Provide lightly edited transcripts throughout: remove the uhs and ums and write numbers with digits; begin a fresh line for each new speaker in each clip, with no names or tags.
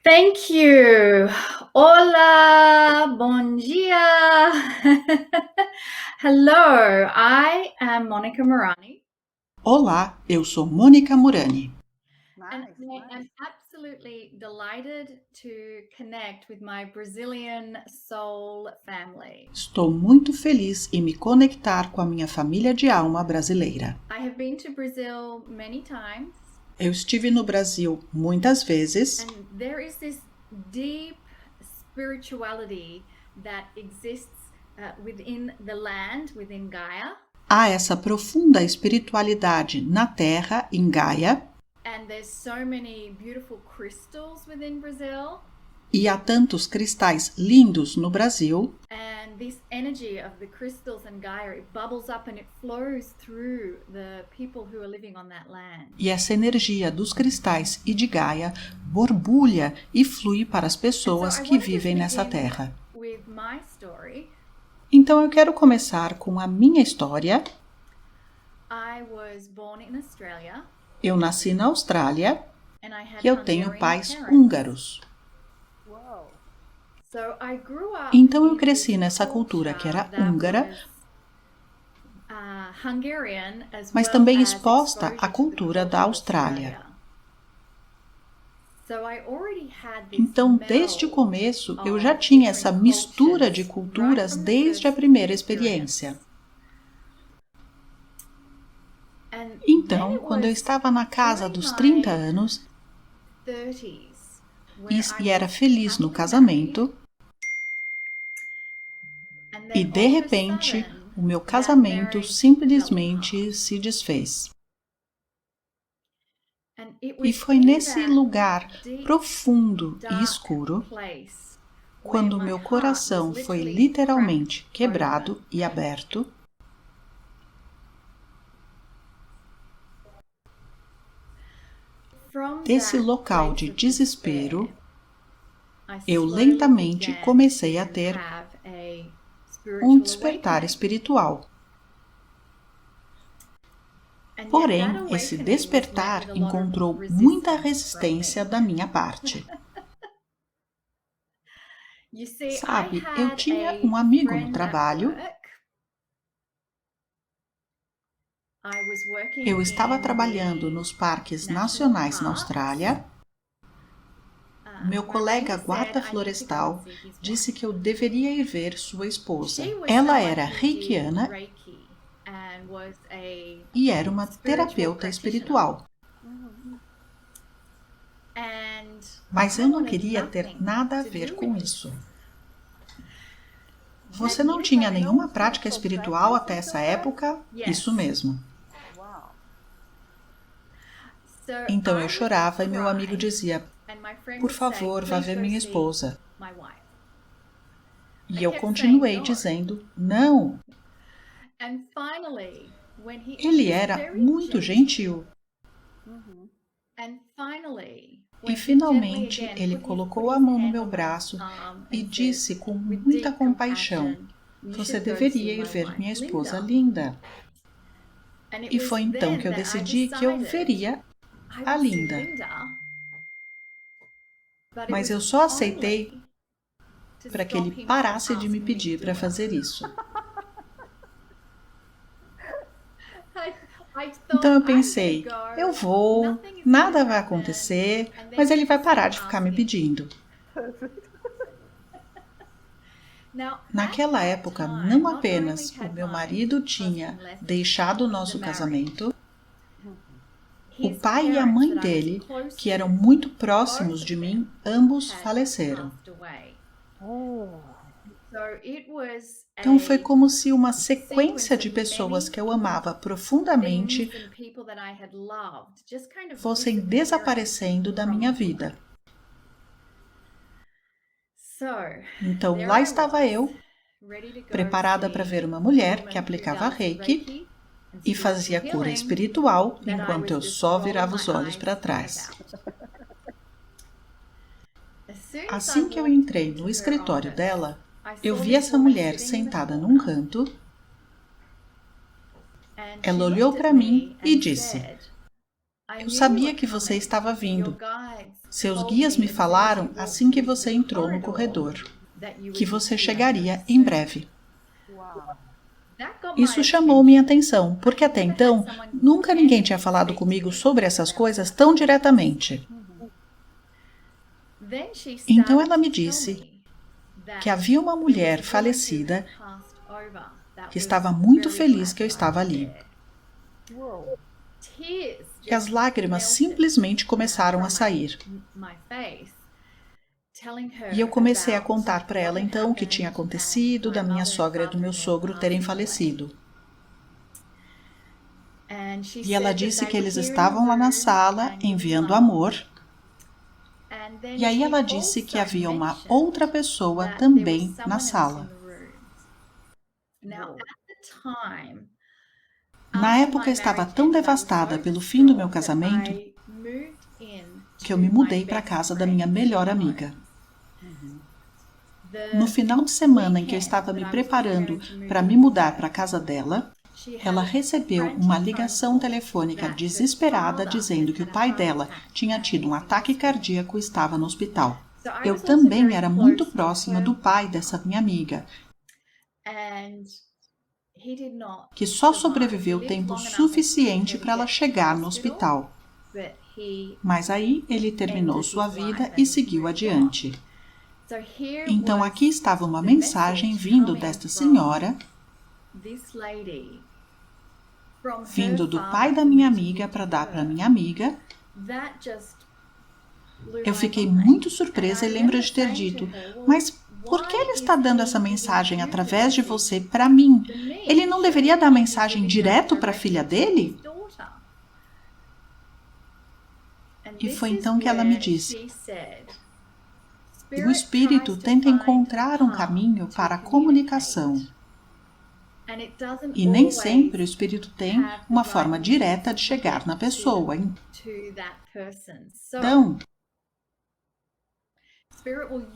Thank you. Hola, bom dia. Hello, I am Monica Morani,
Olá, eu sou Mônica Murani.
and I am absolutely delighted to connect with my Brazilian soul family.
Estou muito feliz em me conectar com a minha família de alma brasileira.
I have been to Brazil many times,
Eu estive no Brasil muitas vezes
and there is this deep spirituality that exists within the land, within Gaia.
há essa profunda espiritualidade na Terra, em Gaia,
And there's so many beautiful crystals within Brazil.
e há tantos cristais lindos no Brasil,
And this energy of the crystals and Gaia, it bubbles up and it flows through the people who are living on that land.
e essa energia dos cristais e de Gaia borbulha e flui para as pessoas que vivem nessa terra.
With my story,
Então eu quero começar com a minha história.
I was born in Australia
Eu nasci na Austrália
and I had
e eu tenho
Hungarian
pais
parents.
húngaros.
So I grew up
Então eu
in
cresci
this
nessa cultura que era
culture that
húngara,
was, Hungarian, as
mas
well
também
as
exposta
exposure
à
to the
cultura
culture
da
of
Austrália.
Australia. So I already had this
Então,
meld
desde o começo, eu
of
já tinha essa
different
mistura de
cultures
culturas
right from the
desde a
first
primeira
experience.
experiência.
And then
Então,
it
quando eu
was
estava na casa
during
dos
my
30 anos
30s
e,
where I
e era
was
feliz no
happily
casamento,
married, and
e
then
de
all of a
repente
sudden
o meu
that
casamento
marriage fell
simplesmente
apart.
se desfez.
And it
E
was
foi
in
nesse
that
lugar
deep,
profundo e
dark
escuro,
place where
quando
my
meu
heart was
coração foi
literally
literalmente
cracked
quebrado
open.
e aberto,
From
desse
that
local
place
de
of
desespero,
despair, I
eu
slowly
lentamente
began
comecei a
to
ter
have a
um
spiritual
despertar
awakening.
espiritual.
And yet that
Porém, esse
awakening was met
despertar
with a lot of
encontrou muita
resistance from
resistência
me.
da minha parte.
You see, I
Sabe, eu
had
tinha
a
um amigo no
friend at
trabalho,
work. I was working
eu estava
in
trabalhando
the
nos parques
national
nacionais na
parks.
Austrália. Meu
Where
colega
Randy said I
guarda
need to go and
florestal
see his
disse
wife.
que eu deveria ir ver sua esposa.
She was
Ela
someone
era
who did
reikiana
Reiki and was a
e era uma
spiritual
terapeuta
practitioner.
espiritual.
And
Mas
I
eu não
wanted
queria ter
nothing
nada a
to
ver
do
com
with
isso.
it.
Você não tinha nenhuma prática espiritual até essa época?
Yes.
Isso mesmo.
So
Então
I
eu
would
chorava e meu amigo
cry,
dizia:
and my friend
por
would say,
favor, vá
"Please
ver
go
minha
see
esposa.
my wife."
E
I
eu
kept
continuei
saying no.
dizendo: não.
And finally, when he
Ele
was
era
very
muito gentil.
And finally,
E
when he gently
finalmente
again
ele
put
colocou
his
a mão no
hand
meu
on my
braço
arm
e
and said,
disse com
with
muita
deep
compaixão:
compassion, "You
você
should go
deveria
see
ir
my
ver
wife,
minha esposa
Linda."
linda.
And it
E
was
foi então
then
que eu
that I
decidi que eu
decided
veria
I
a
would see
Linda.
Linda. But it
Mas eu
was
só aceitei
only to
para que
stop
ele
him
parasse
from
de me
asking me
pedir
to
para
do it.
fazer isso.
I
Então
thought,
eu
I'm
pensei:
gonna
eu
go,
vou,
nothing is
nada
gonna
vai
happen,
acontecer,
and then
mas ele
he'll
vai
just
parar
keep
de ficar me
asking.
pedindo.
Now, at
Naquela
that
época,
time,
não
not
apenas
only
o
had
meu
my
marido tinha
husband left
deixado o nosso
the marriage,
casamento, o
his
pai e a
parents
mãe
that I was
dele,
close
que eram
to,
muito
both
próximos
of
de
them
mim, ambos
had
faleceram.
passed away. So it was
Então foi
a
como se uma
sequence
sequência de
of
pessoas
many
que eu amava profundamente
things and people that I had loved just kind of
fossem
disappearing
desaparecendo da
from
minha
my
vida.
life. So
Então
there
lá
I
estava
was,
eu,
ready to go
preparada para
see
ver uma
a
mulher
woman
que
who
aplicava
does
Reiki
and
e
spiritual
fazia cura
healing
espiritual,
that I
enquanto
was
eu
just
só
rolling
virava
my
os olhos
eyes
para trás.
about. As soon as I
Assim que eu
walked
entrei
into
no
her
escritório
office,
dela,
I
eu
saw
vi
this
essa
woman
mulher
sitting in the
sentada num
corner,
canto.
and
Ela
she
olhou
looked at
para mim
me
e
and
disse:
said, "I
eu
knew you
sabia
were
que você
coming.
estava
Your
vindo.
guides
Seus guias me falaram assim que você entrou no corredor, que você chegaria em breve. Isso chamou minha atenção, porque até então, nunca ninguém tinha falado comigo sobre essas coisas tão diretamente. Então ela me disse que havia uma mulher falecida que estava muito feliz que eu estava ali. E as lágrimas simplesmente começaram a sair. E eu comecei a contar para ela então o que tinha acontecido, da minha sogra e do meu sogro terem falecido. E ela disse que eles estavam lá na sala enviando amor. E aí ela disse que havia uma outra pessoa também na sala. Na época eu estava tão devastada pelo fim do meu casamento que eu me mudei para a casa da minha melhor amiga. No final de semana em que eu estava me preparando para me mudar para a casa dela, ela recebeu uma ligação telefônica desesperada dizendo que o pai dela tinha tido um ataque cardíaco e estava no hospital. Eu também era muito próxima do pai dessa minha amiga, que só sobreviveu tempo suficiente para ela chegar no hospital. Mas aí ele terminou sua vida e seguiu adiante. Então aqui estava uma mensagem vindo desta senhora, vindo do pai da minha amiga para dar para minha amiga. Eu fiquei muito surpresa e lembro de ter dito, mas por que ele está dando essa mensagem através de você para mim? Ele não deveria dar a mensagem direto para a filha dele? E foi então que ela me disse, o Espírito tenta encontrar um caminho para a comunicação. E nem sempre o Espírito tem uma forma direta de chegar na pessoa. Então,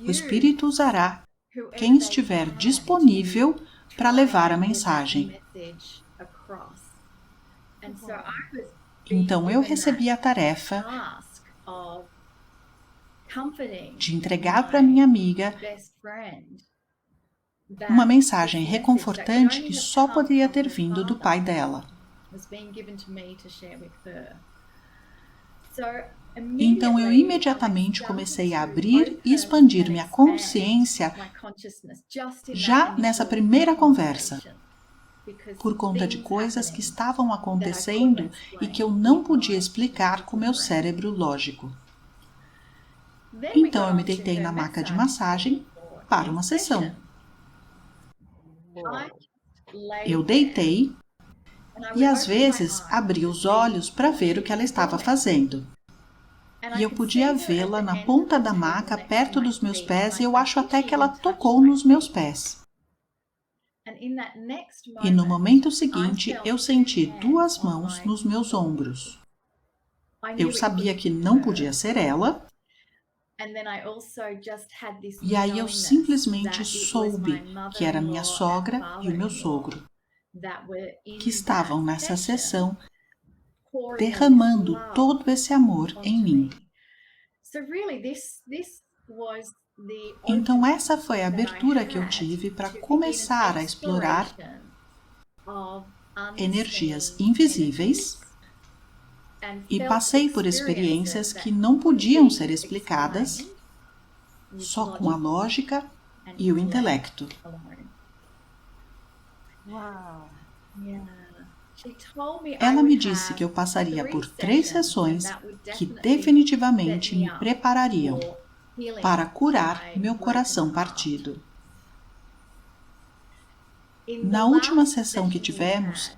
o Espírito usará quem estiver disponível para levar a mensagem. Então eu recebi a tarefa de entregar para minha amiga uma mensagem reconfortante que só poderia ter vindo do pai dela. Então eu imediatamente comecei a abrir e expandir minha consciência já nessa primeira conversa, por conta de coisas que estavam acontecendo e que eu não podia explicar com meu cérebro lógico. Então eu me deitei na maca de massagem para uma sessão. Eu deitei e às vezes abri os olhos para ver o que ela estava fazendo. E eu podia vê-la na ponta da maca, perto dos meus pés, e eu acho até que ela tocou nos meus pés. E no momento seguinte, eu senti duas mãos nos meus ombros. Eu sabia que não podia ser ela. E aí eu simplesmente soube que era minha sogra e o meu sogro, que estavam nessa sessão derramando todo esse amor em mim. Então essa foi a abertura que eu tive para começar a explorar energias invisíveis e passei por experiências que não podiam ser explicadas só com a lógica e o intelecto. Ela me disse que eu passaria por 3 sessões que definitivamente me preparariam para curar meu coração partido. Na última sessão que tivemos,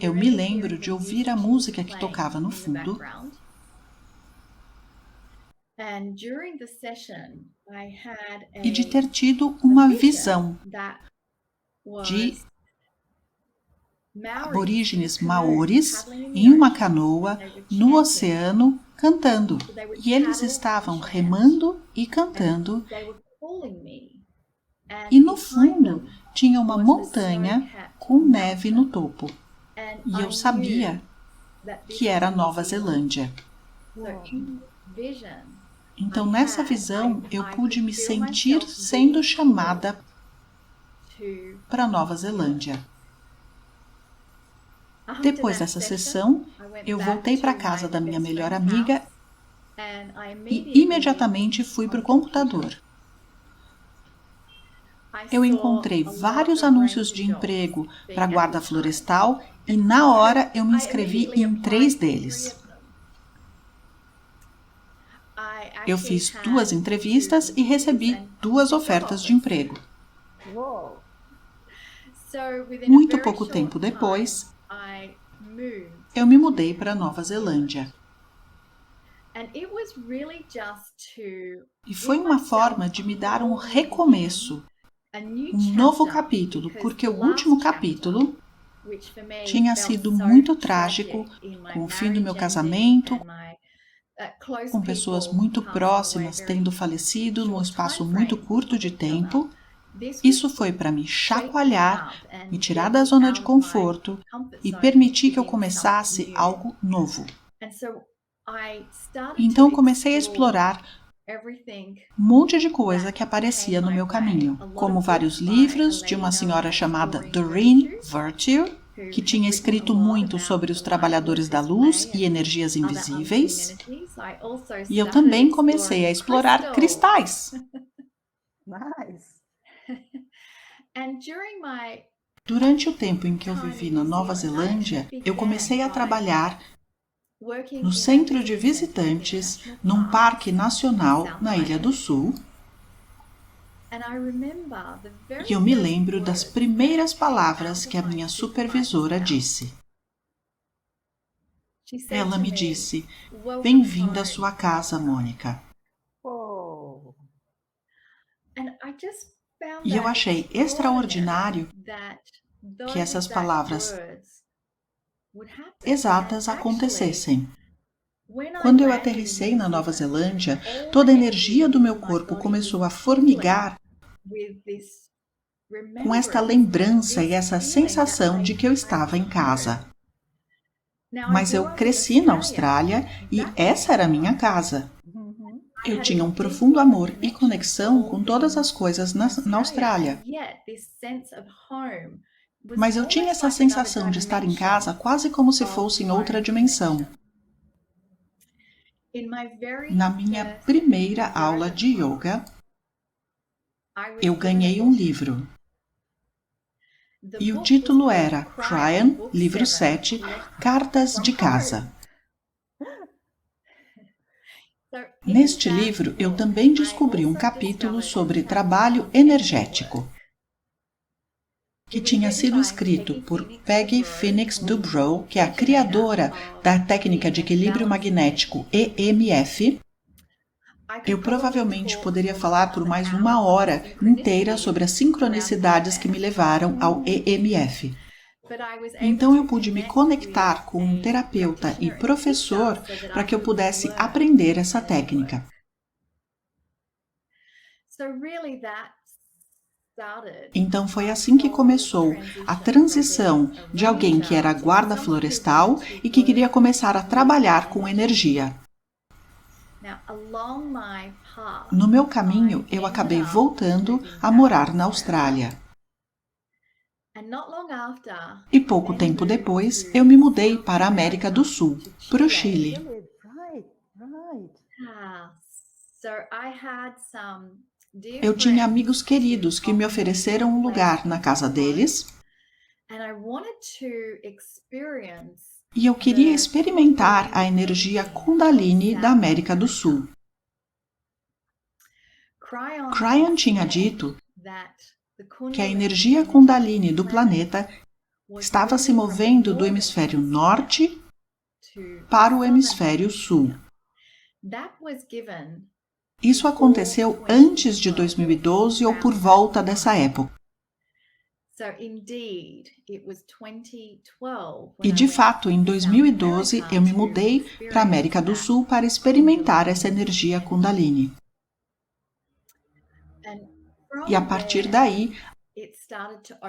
eu me lembro de ouvir a música que tocava no fundo e de ter tido uma visão de aborígenes maoris em uma canoa no oceano cantando. E eles estavam remando e cantando. E no fundo tinha uma montanha com neve no topo. E eu sabia que era Nova Zelândia. Então, nessa visão, eu pude me sentir sendo chamada para Nova Zelândia. Depois dessa sessão, eu voltei para a casa da minha melhor amiga e imediatamente fui para o computador. Eu encontrei vários anúncios de emprego para guarda florestal e na hora eu me inscrevi em 3 deles. Eu fiz 2 entrevistas e recebi 2 ofertas de emprego. Muito pouco tempo depois, eu me mudei para Nova Zelândia. E foi uma forma de me dar um recomeço, um novo capítulo, porque o último capítulo tinha sido muito trágico, com o fim do meu casamento, com pessoas muito próximas tendo falecido num espaço muito curto de tempo. Isso foi para me chacoalhar, me tirar da zona de conforto e permitir que eu começasse algo novo. Então comecei a explorar um monte de coisa que aparecia no meu caminho, como vários livros de uma senhora chamada Doreen Virtue, que tinha escrito muito sobre os trabalhadores da luz e energias invisíveis. E eu também comecei a explorar cristais. Durante o tempo em que eu vivi na Nova Zelândia, eu comecei a trabalhar no centro de visitantes, num parque nacional na Ilha do Sul. E eu me lembro das primeiras palavras que a minha supervisora disse. Ela me disse: "Bem-vinda à sua casa, Mônica." E eu achei extraordinário que essas palavras exatas acontecessem. Quando eu aterrissei na Nova Zelândia, toda a energia do meu corpo começou a formigar com esta lembrança e essa sensação de que eu estava em casa. Mas eu cresci na Austrália e essa era a minha casa. Eu tinha um profundo amor e conexão com todas as coisas na Austrália. Mas eu tinha essa sensação de estar em casa quase como se fosse em outra dimensão. Na minha primeira aula de yoga, eu ganhei um livro. E o título era Cryan, livro 7, Cartas de Casa. Neste livro, eu também descobri um capítulo sobre trabalho energético, que tinha sido escrito por Peggy Phoenix Dubrow, que é a criadora da técnica de equilíbrio magnético EMF. Eu provavelmente poderia falar por mais 1 hora inteira sobre as sincronicidades que me levaram ao EMF. Então eu pude me conectar com um terapeuta e professor para que eu pudesse aprender essa técnica. Então foi assim que começou a transição de alguém que era guarda florestal e que queria começar a trabalhar com energia. No meu caminho, eu acabei voltando a morar na Austrália. E pouco tempo depois, eu me mudei para a América do Sul, para o Chile. Eu tinha amigos queridos que me ofereceram um lugar na casa deles e eu queria experimentar a energia Kundalini da América do Sul. Cryan tinha dito que a energia Kundalini do planeta estava se movendo do hemisfério norte para o hemisfério sul. Isso aconteceu antes de 2012 ou por volta dessa época. E de fato, em 2012, eu me mudei para a América do Sul para experimentar essa energia Kundalini. E a partir daí,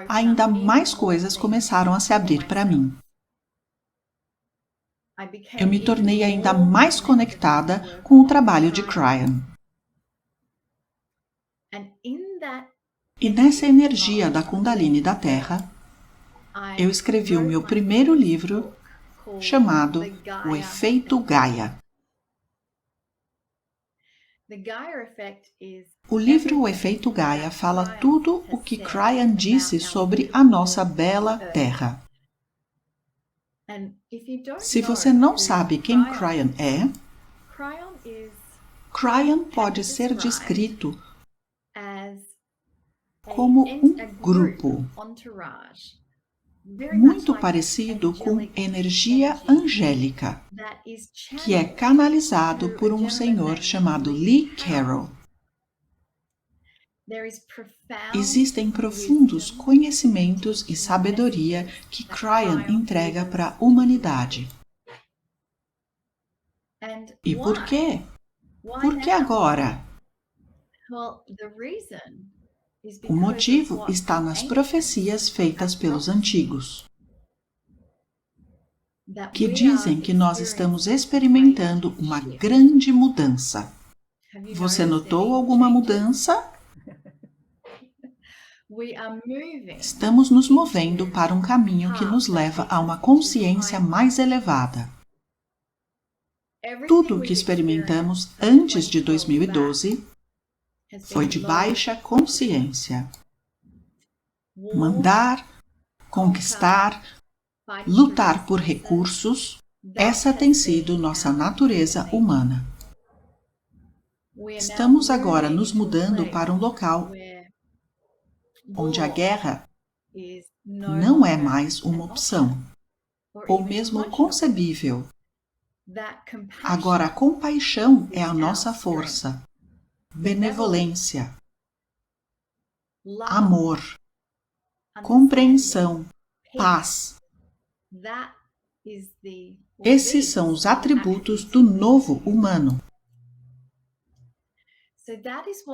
ainda mais coisas começaram a se abrir para mim. eu me tornei ainda mais conectada com o trabalho de Kryon. E nessa energia da Kundalini da Terra, eu escrevi o meu primeiro livro chamado O Efeito Gaia. O livro O Efeito Gaia fala tudo o que Kryon disse sobre a nossa bela Terra. Se você não sabe quem Kryon é, Kryon pode ser descrito como um grupo muito parecido com energia angélica, que é canalizado por um senhor chamado Lee Carroll. Existem profundos conhecimentos e sabedoria que Kryon entrega para a humanidade. E por quê? Por que agora? O motivo está nas profecias feitas pelos antigos, que dizem que nós estamos experimentando uma grande mudança. Você notou alguma mudança? Estamos nos movendo para um caminho que nos leva a uma consciência mais elevada. Tudo o que experimentamos antes de 2012 foi de baixa consciência. Mandar, conquistar, lutar por recursos, essa tem sido nossa natureza humana. Estamos agora nos mudando para um local onde a guerra não é mais uma opção, ou mesmo concebível. Agora a compaixão é a nossa força. Benevolência, amor, compreensão, paz. Esses são os atributos do novo humano.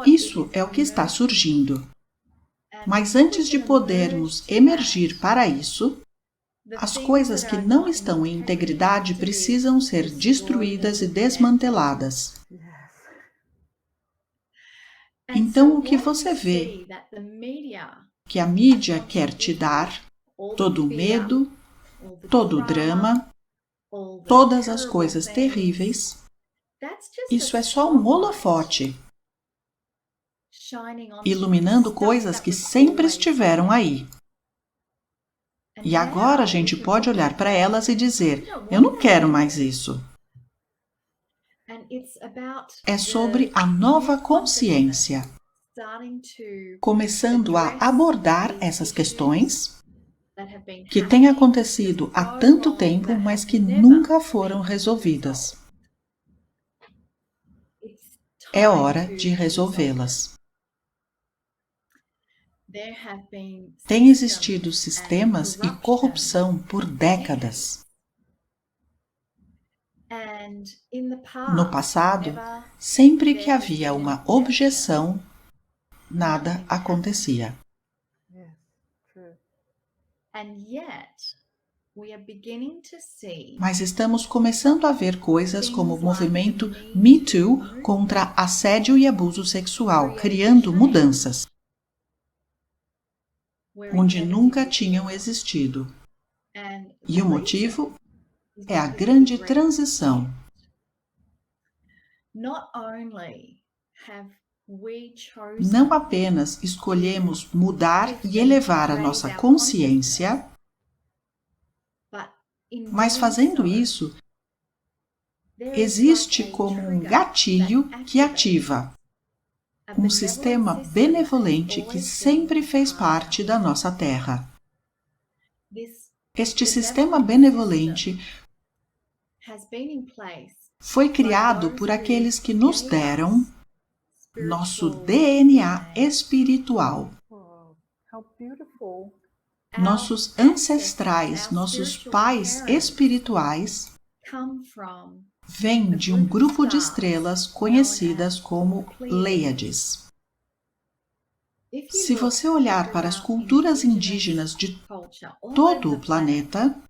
Isso é o que está surgindo. Mas antes de podermos emergir para isso, as coisas que não estão em integridade precisam ser destruídas e desmanteladas. Então, o que você vê que a mídia quer te dar, todo o medo, todo o drama, todas as coisas terríveis, isso é só um holofote, iluminando coisas que sempre estiveram aí. E agora a gente pode olhar para elas e dizer, eu não quero mais isso. É sobre a nova consciência, começando a abordar essas questões que têm acontecido há tanto tempo, mas que nunca foram resolvidas. É hora de resolvê-las. Tem existido sistemas e corrupção por décadas. No passado, sempre que havia uma objeção, nada acontecia. Mas estamos começando a ver coisas como o movimento Me Too contra assédio e abuso sexual, criando mudanças onde nunca tinham existido. E o motivo é a grande transição. Não apenas escolhemos mudar e elevar a nossa consciência, mas fazendo isso, existe como um gatilho que ativa um sistema benevolente que sempre fez parte da nossa Terra. Este sistema benevolente foi criado por aqueles que nos deram nosso DNA espiritual. Nossos ancestrais, nossos pais espirituais, vêm de um grupo de estrelas conhecidas como Pleiades. Se você olhar para as culturas indígenas de todo o planeta,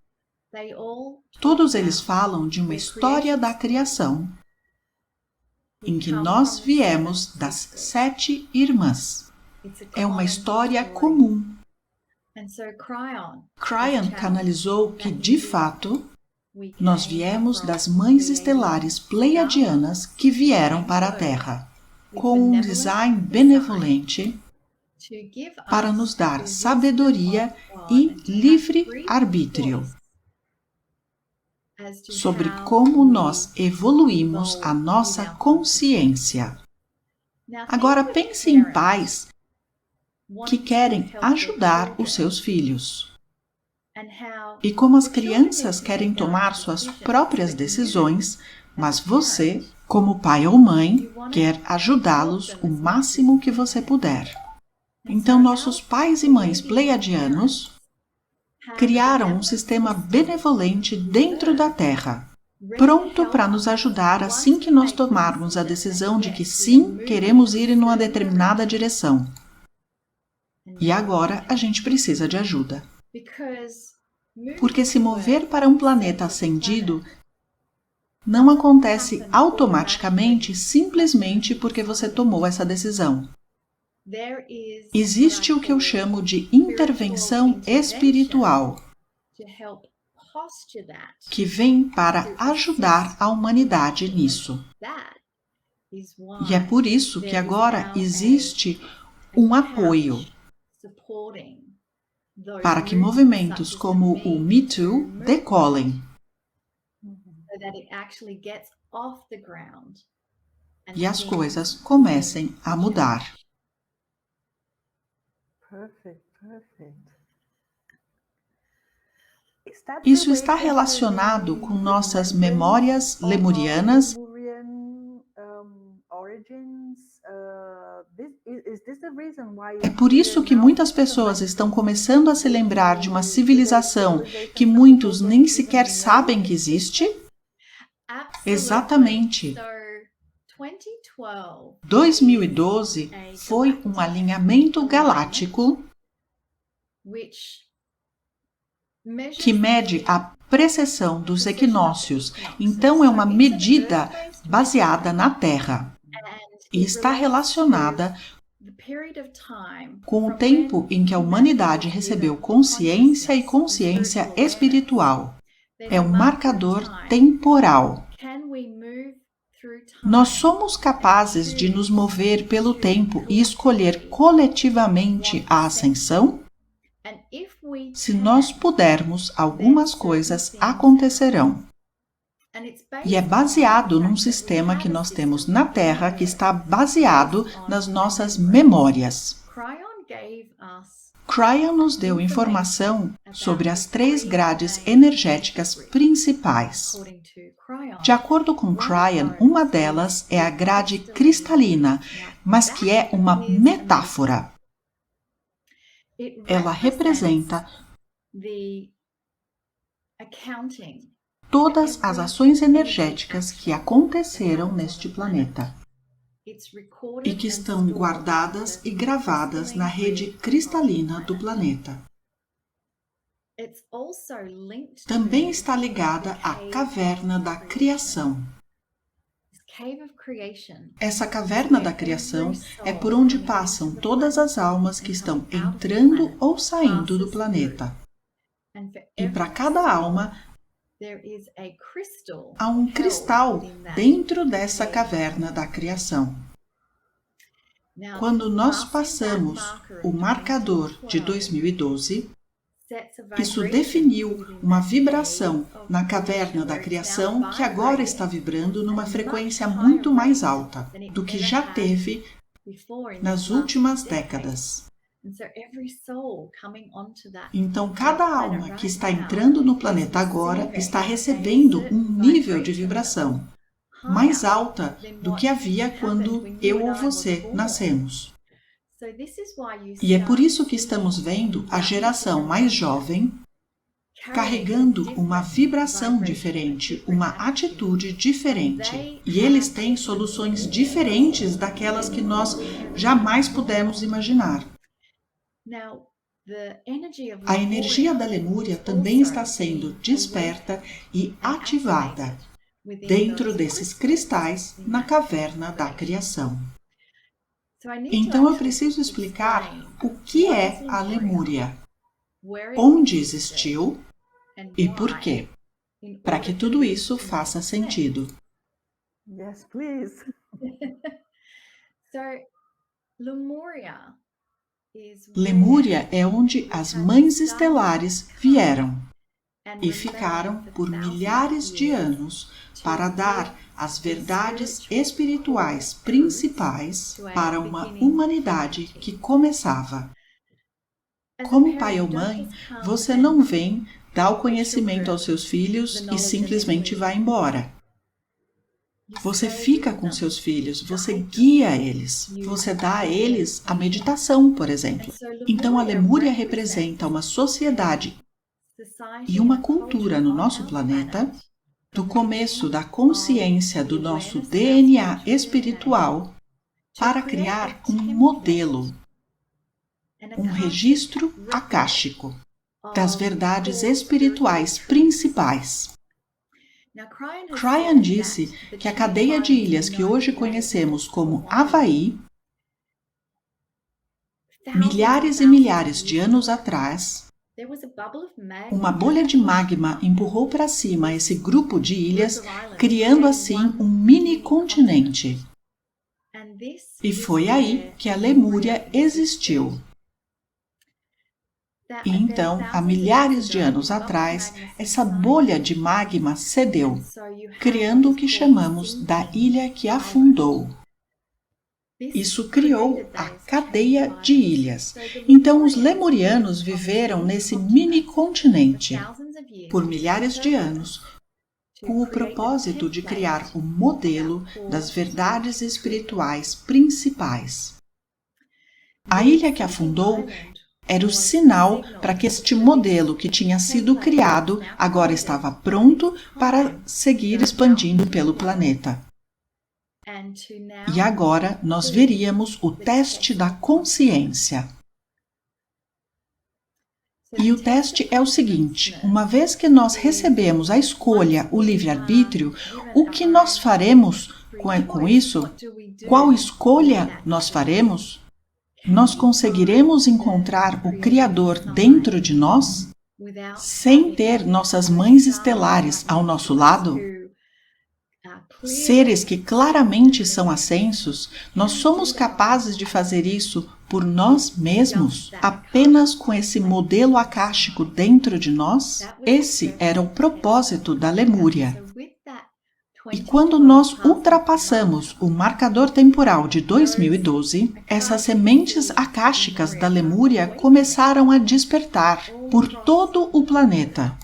Todos eles falam de uma história da criação, em que nós viemos das 7 irmãs. É uma história comum. Cryon canalizou que, de fato, nós viemos das mães estelares pleiadianas que vieram para a Terra, com um design benevolente para nos dar sabedoria e livre arbítrio sobre como nós evoluímos a nossa consciência. Agora pense em pais que querem ajudar os seus filhos. E como as crianças querem tomar suas próprias decisões, mas você, como pai ou mãe, quer ajudá-los o máximo que você puder. Então, nossos pais e mães pleiadianos criaram um sistema benevolente dentro da Terra, pronto para nos ajudar assim que nós tomarmos a decisão de que sim, queremos ir em uma determinada direção. E agora a gente precisa de ajuda. Porque se mover para um planeta ascendido não acontece automaticamente simplesmente porque você tomou essa decisão. Existe o que eu chamo de intervenção espiritual, que vem para ajudar a humanidade nisso. E é por isso que agora existe um apoio para que movimentos como o Me Too decolem. E as coisas comecem a mudar. Isso está relacionado com nossas memórias lemurianas. É por isso que muitas pessoas estão começando a se lembrar de uma civilização que muitos nem sequer sabem que existe? Exatamente. 2012 foi um alinhamento galáctico que mede a precessão dos equinócios. Então, é uma medida baseada na Terra e está relacionada com o tempo em que a humanidade recebeu consciência e consciência espiritual. É um marcador temporal. Nós somos capazes de nos mover pelo tempo e escolher coletivamente a ascensão? Se nós pudermos, algumas coisas acontecerão. E é baseado num sistema que nós temos na Terra, que está baseado nas nossas memórias. Cryon nos deu informação sobre as 3 grades energéticas principais. De acordo com Cryon, uma delas é a grade cristalina, mas que é uma metáfora. Ela representa todas as ações energéticas que aconteceram neste planeta e que estão guardadas e gravadas na rede cristalina do planeta. Também está ligada à caverna da criação. Essa caverna da criação é por onde passam todas as almas que estão entrando ou saindo do planeta. E para cada alma, há um cristal dentro dessa caverna da criação. Quando nós passamos o marcador de 2012, isso definiu uma vibração na caverna da criação que agora está vibrando numa frequência muito mais alta do que já teve nas últimas décadas. Então, cada alma que está entrando no planeta agora está recebendo um nível de vibração mais alta do que havia quando eu ou você nascemos. E é por isso que estamos vendo a geração mais jovem carregando uma vibração diferente, uma atitude diferente. E eles têm soluções diferentes daquelas que nós jamais pudemos imaginar. A energia da Lemúria também está sendo desperta e ativada dentro desses cristais na caverna da criação. Então eu preciso explicar o que é a Lemúria, onde existiu e por quê, para que tudo isso faça sentido.
Yes, please.
Lemúria é onde as mães estelares vieram e ficaram por milhares de anos para dar as verdades espirituais principais para uma humanidade que começava. Como pai ou mãe, você não vem, dá o conhecimento aos seus filhos e simplesmente vai embora. Você fica com seus filhos, você guia eles, você dá a eles a meditação, por exemplo. Então a Lemúria representa uma sociedade e uma cultura no nosso planeta, do começo da consciência do nosso DNA espiritual, para criar um modelo, um registro akáshico das verdades espirituais principais. Cryan disse que a cadeia de ilhas que hoje conhecemos como Havaí, milhares e milhares de anos atrás, uma bolha de magma empurrou para cima esse grupo de ilhas, criando assim um mini continente. E foi aí que a Lemúria existiu. E então, há milhares de anos atrás, essa bolha de magma cedeu, criando o que chamamos da ilha que afundou. Isso criou a cadeia de ilhas. Então, os lemurianos viveram nesse mini-continente por milhares de anos, com o propósito de criar o modelo das verdades espirituais principais. A ilha que afundou era o sinal para que este modelo que tinha sido criado agora estava pronto para seguir expandindo pelo planeta. E agora nós veríamos o teste da consciência. E o teste é o seguinte: uma vez que nós recebemos a escolha, o livre-arbítrio, o que nós faremos com isso? Qual escolha nós faremos? Nós conseguiremos encontrar o Criador dentro de nós, sem ter nossas mães estelares ao nosso lado? Seres que claramente são ascensos, nós somos capazes de fazer isso por nós mesmos, apenas com esse modelo akáshico dentro de nós? Esse era o propósito da Lemúria. E quando nós ultrapassamos o marcador temporal de 2012, essas sementes akáshicas da Lemúria começaram a despertar por todo o planeta.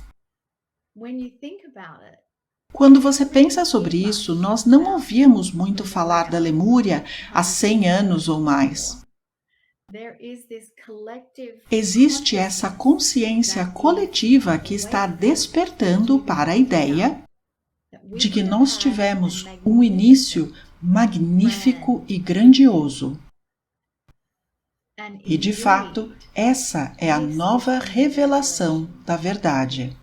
Quando você pensa sobre isso, nós não ouvíamos muito falar da Lemúria há 100 anos ou mais. Existe essa consciência coletiva que está despertando para a ideia de que nós tivemos um início magnífico e grandioso. E, de fato, essa é a nova revelação da verdade.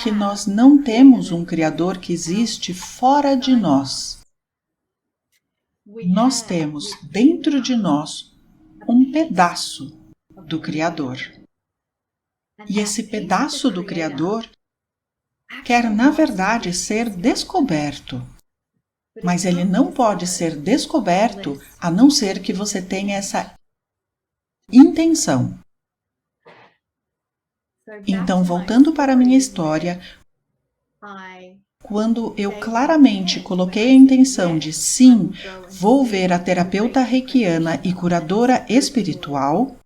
Que nós não temos um Criador que existe fora de nós. Nós temos dentro de nós um pedaço do Criador. E esse pedaço do Criador quer, na verdade, ser descoberto. Mas ele não pode ser descoberto a não ser que você tenha essa intenção. Então, voltando para a minha história, quando eu claramente coloquei a intenção de sim, vou ver a terapeuta reikiana e curadora espiritual,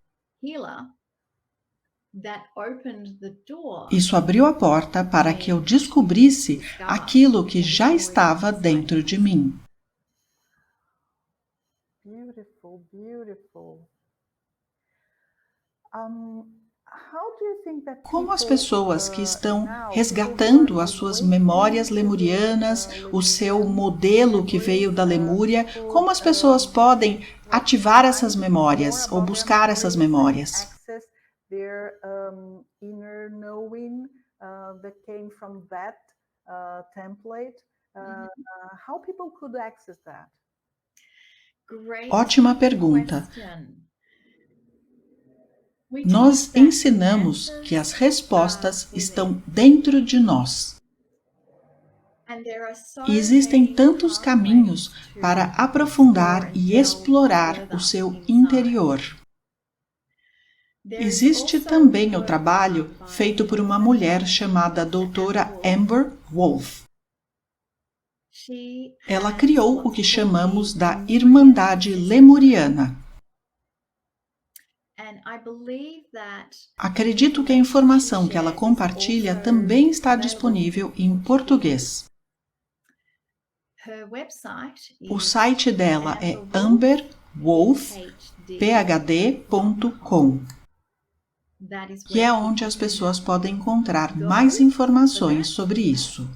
isso abriu a porta para que eu descobrisse aquilo que já estava dentro de mim.
Beautiful, beautiful.
Como as pessoas que estão resgatando as suas memórias lemurianas, o seu modelo que veio da Lemúria, como as pessoas podem ativar essas memórias ou buscar essas memórias.
Access their inner knowing that came from that template. How people could access that?
Ótima pergunta. Nós ensinamos que as respostas estão dentro de nós. E existem tantos caminhos para aprofundar e explorar o seu interior. Existe também o trabalho feito por uma mulher chamada doutora Amber Wolf. Ela criou o que chamamos da Irmandade Lemuriana. Acredito que a informação que ela compartilha também está disponível em português. O site dela é amberwolfphd.com e é onde as pessoas podem encontrar mais informações sobre isso.